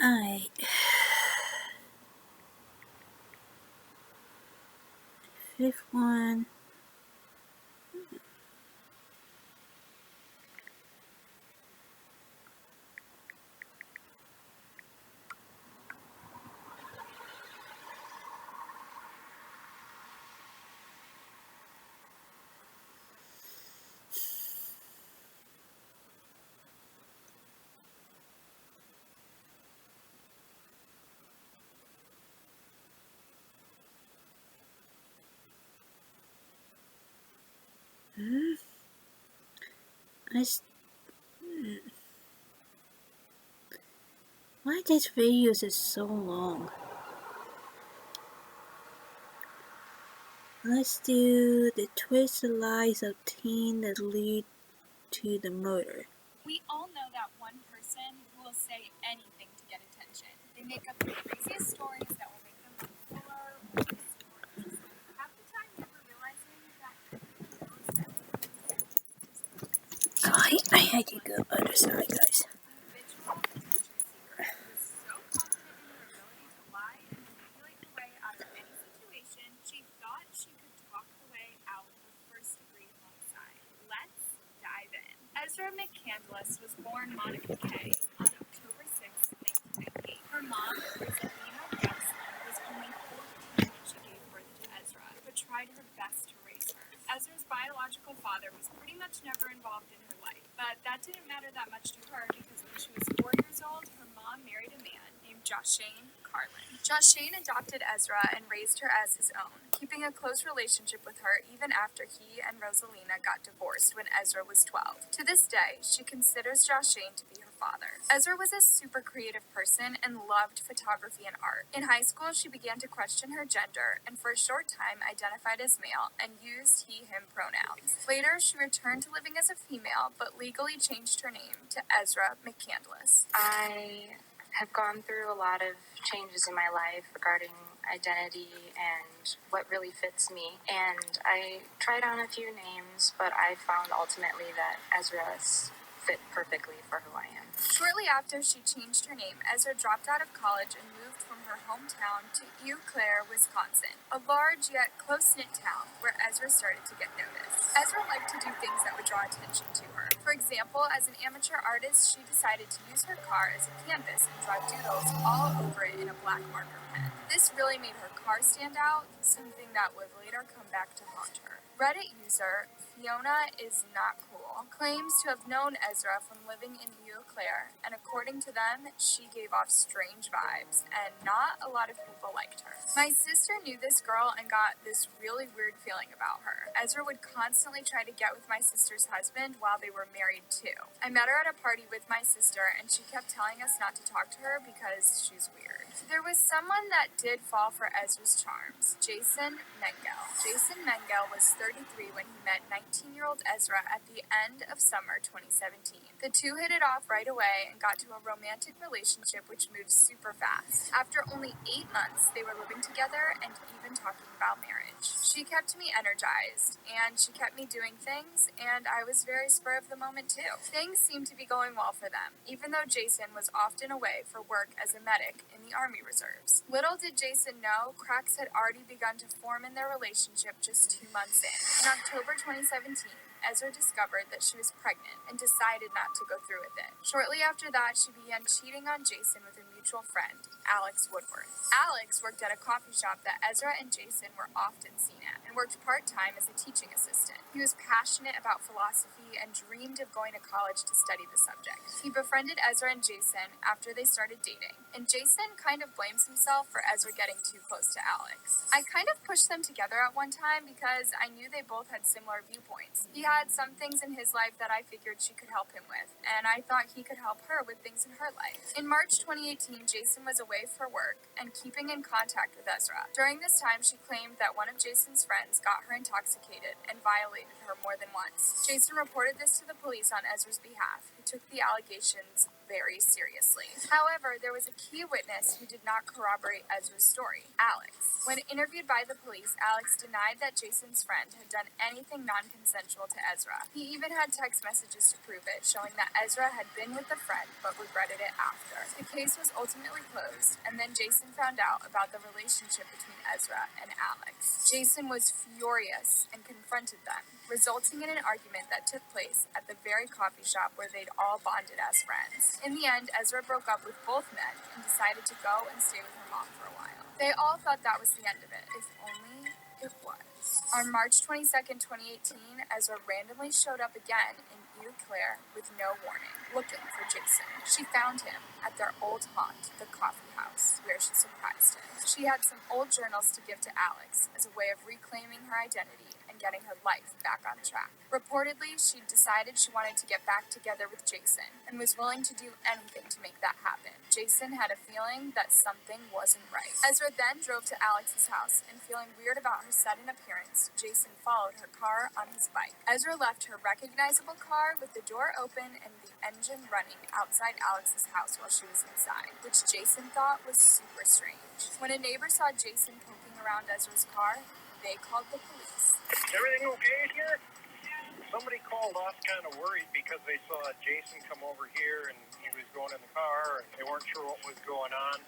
Alright. Fifth one. Why this video is so long? Let's do the twisted lies of teen that lead to the murder. We all know that one person who will say anything to get attention. They make up the craziest stories that will make them look fuller or stories. Half the time never realizing that I had to go other side, guys. habitual attention seeker who is so confident in her ability to lie and manipulate her way out of any situation, she thought she could talk her way out of first-degree homicide. Let's dive in. Ezra McCandless was born Monica Kay on October 6, 1998. Her mom, Rosalina Dempsey, was only 14 when she gave birth to Ezra, but tried her best to raise her. Ezra's biological father was pretty much never involved in her life, but that didn't matter that much to her because when she was 4 years old, her mom married a man named Joshane Carlin. Joshane adopted Ezra and raised her as his own, keeping a close relationship with her even after he and Rosalina got divorced when Ezra was 12. To this day, she considers Joshane to be her father. Ezra was a super creative person and loved photography and art. In high school, she began to question her gender and for a short time identified as male and used he/him pronouns. Later, she returned to living as a female, but legally changed her name to Ezra McCandless. I have gone through a lot of changes in my life regarding identity and what really fits me. And I tried on a few names, but I found ultimately that Ezra's fit perfectly for who I am. Shortly after she changed her name, Ezra dropped out of college and moved from her hometown to Eau Claire, Wisconsin, a large yet close-knit town where Ezra started to get noticed. Ezra liked to do things that would draw attention to her. For example, as an amateur artist, she decided to use her car as a canvas and draw doodles all over it in a black marker pen. This really made her car stand out, something that would later come back to haunt her. Reddit user Fiona is not cool claims to have known Ezra from living in Eau Claire, and according to them, she gave off strange vibes, and not a lot of people liked her. My sister knew this girl and got this really weird feeling about her. Ezra would constantly try to get with my sister's husband while they were married too. I met her at a party with my sister, and she kept telling us not to talk to her because she's weird. There was someone that did fall for Ezra's charms, Jason Mengel. Jason Mengel was 33 when he met 19-year-old Ezra at the end of summer 2017. The two hit it off right away and got to a romantic relationship which moved super fast. After only 8 months, they were living together and even talking about marriage. She kept me energized, and she kept me doing things, and I was very spur of the moment too. Things seemed to be going well for them, even though Jason was often away for work as a medic in the Army Reserves. Little did Jason know, cracks had already begun to form in their relationship just 2 months in. In October 2017, Ezra discovered that she was pregnant and decided not to go through with it. Shortly after that, she began cheating on Jason with a mutual friend, Alex Woodworth. Alex worked at a coffee shop that Ezra and Jason were often seen at and worked part-time as a teaching assistant. He was passionate about philosophy and dreamed of going to college to study the subject. He befriended Ezra and Jason after they started dating, and Jason kind of blames himself for Ezra getting too close to Alex. I kind of pushed them together at one time because I knew they both had similar viewpoints. He had some things in his life that I figured she could help him with, and I thought he could help her with things in her life. In March 2018, Jason was away for work and keeping in contact with Ezra. During this time, she claimed that one of Jason's friends got her intoxicated and violated her more than once. Jason reported this to the police on Ezra's behalf, who took the allegations very seriously. However, there was a key witness who did not corroborate Ezra's story, Alex. When interviewed by the police, Alex denied that Jason's friend had done anything non-consensual to Ezra. He even had text messages to prove it, showing that Ezra had been with the friend but regretted it after. The case was ultimately closed, and then Jason found out about the relationship between Ezra and Alex. Jason was furious and confronted them, resulting in an argument that took place at the very coffee shop where they'd all bonded as friends. In the end, Ezra broke up with both men and decided to go and stay with her mom for a while. They all thought that was the end of it, if only it was. On March 22nd, 2018, Ezra randomly showed up again in Eau Claire with no warning, looking for Jason. She found him at their old haunt, the coffee house, where she surprised him. She had some old journals to give to Alex as a way of reclaiming her identity and getting her life back on track. Reportedly, she decided she wanted to get back together with Jason and was willing to do anything to make that happen. Jason had a feeling that something wasn't right. Ezra then drove to Alex's house, and feeling weird about her sudden appearance, Jason followed her car on his bike. Ezra left her recognizable car with the door open and the engine running outside Alex's house while she was inside, which Jason thought was super strange. When a neighbor saw Jason poking around Ezra's car, they called the police. Everything okay here? Somebody called us kind of worried because they saw Jason come over here and he was going in the car and they weren't sure what was going on.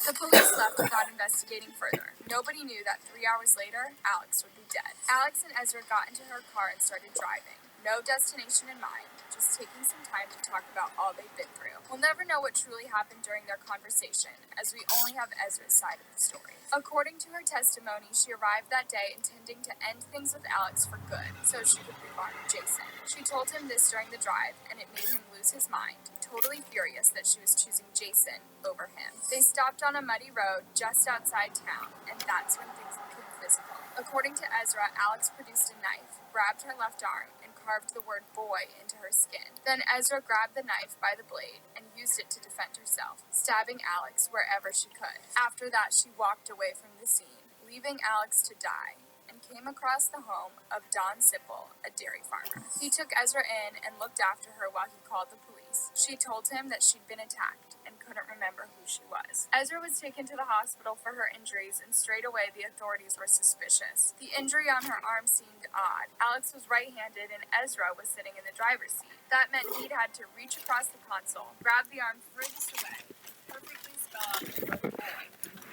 The police left without investigating further. Nobody knew that 3 hours later, Alex would be dead. Alex and Ezra got into her car and started driving. No destination in mind, just taking some time to talk about all they've been through. We'll never know what truly happened during their conversation, as we only have Ezra's side of the story. According to her testimony, she arrived that day intending to end things with Alex for good, so she could move on with Jason. She told him this during the drive, and it made him lose his mind, totally furious that she was choosing Jason over him. They stopped on a muddy road just outside town, and that's when things became physical. According to Ezra, Alex produced a knife, grabbed her left arm, and carved the word boy into her skin. Then Ezra grabbed the knife by the blade and used it to defend herself, stabbing Alex wherever she could. After that, she walked away from the scene, leaving Alex to die, and came across the home of Don Sipple, a dairy farmer. He took Ezra in and looked after her while he called the police. She told him that she'd been attacked and couldn't remember who she was. Ezra was taken to the hospital for her injuries, and straight away the authorities were suspicious. The injury on her arm seemed odd. Alex was right-handed and Ezra was sitting in the driver's seat. That meant he'd had to reach across the console, grab the arm furthest away, perfectly spell out the word boy,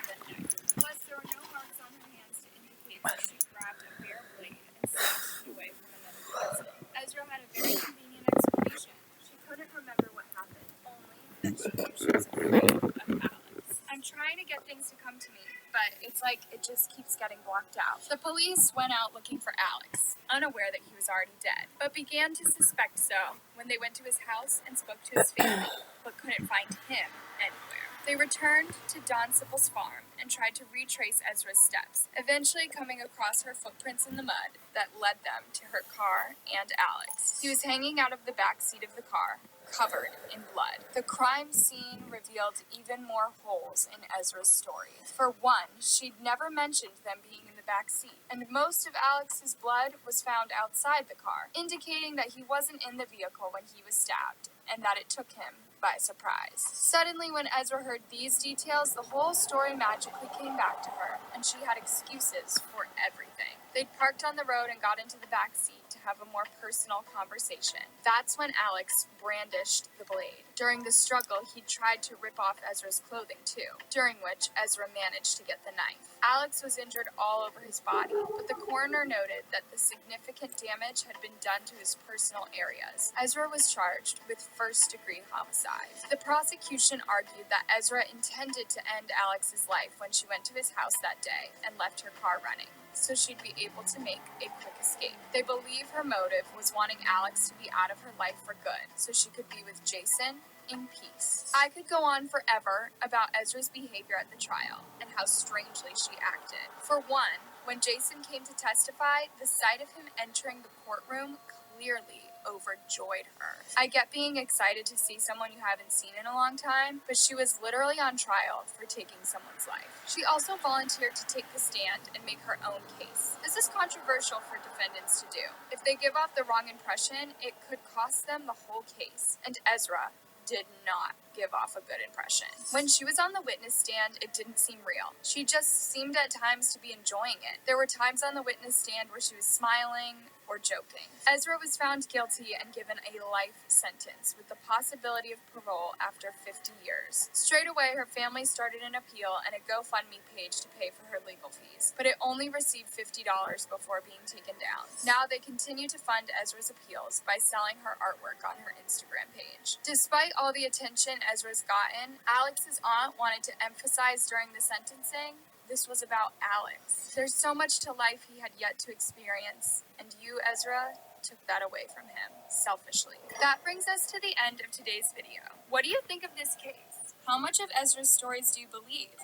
then next. Plus, there were no marks on her hands to indicate that she grabbed a bare blade and snatched it away from another person. Ezra had a very convenient explanation. She couldn't remember what happened, only that she knew she was afraid of Alex. I'm trying to get things to come to me, but it's like it just keeps getting blocked out. The police went out looking for Alex, unaware that he was already dead, but began to suspect so when they went to his house and spoke to his family, but couldn't find him anywhere. They returned to Don Sipple's farm and tried to retrace Ezra's steps, eventually coming across her footprints in the mud that led them to her car and Alex. He was hanging out of the back seat of the car, covered in blood. The crime scene revealed even more holes in Ezra's story. For one, she'd never mentioned them being in the back seat, and most of Alex's blood was found outside the car, indicating that he wasn't in the vehicle when he was stabbed, and that it took him by surprise. Suddenly, when Ezra heard these details, the whole story magically came back to her, and she had excuses for everything. They'd parked on the road and got into the back seat to have a more personal conversation. That's when Alex brandished the blade. During the struggle, he tried to rip off Ezra's clothing too, during which Ezra managed to get the knife. Alex was injured all over his body, but the coroner noted that the significant damage had been done to his personal areas. Ezra was charged with first-degree homicide. The prosecution argued that Ezra intended to end Alex's life when she went to his house that day and left her car running, so she'd be able to make a quick escape. They believe her motive was wanting Alex to be out of her life for good, so she could be with Jason in peace. I could go on forever about Ezra's behavior at the trial and how strangely she acted. For one, when Jason came to testify, the sight of him entering the courtroom clearly overjoyed her. I get being excited to see someone you haven't seen in a long time, but she was literally on trial for taking someone's life. She also volunteered to take the stand and make her own case. This is controversial for defendants to do. If they give off the wrong impression, it could cost them the whole case. And Ezra did not give off a good impression. When she was on the witness stand, it didn't seem real. She just seemed at times to be enjoying it. There were times on the witness stand where she was smiling or joking. Ezra was found guilty and given a life sentence with the possibility of parole after 50 years. Straight away, her family started an appeal and a GoFundMe page to pay for her legal fees, but it only received $50 before being taken down. Now they continue to fund Ezra's appeals by selling her artwork on her Instagram page. Despite all the attention Ezra's gotten, Alex's aunt wanted to emphasize during the sentencing, this was about Alex. There's so much to life he had yet to experience, and you, Ezra, took that away from him, selfishly. That brings us to the end of today's video. What do you think of this case? How much of Ezra's stories do you believe?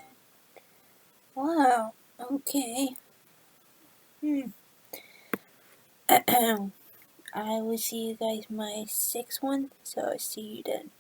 Wow, okay. I will see you guys my 6th one, so I'll see you then.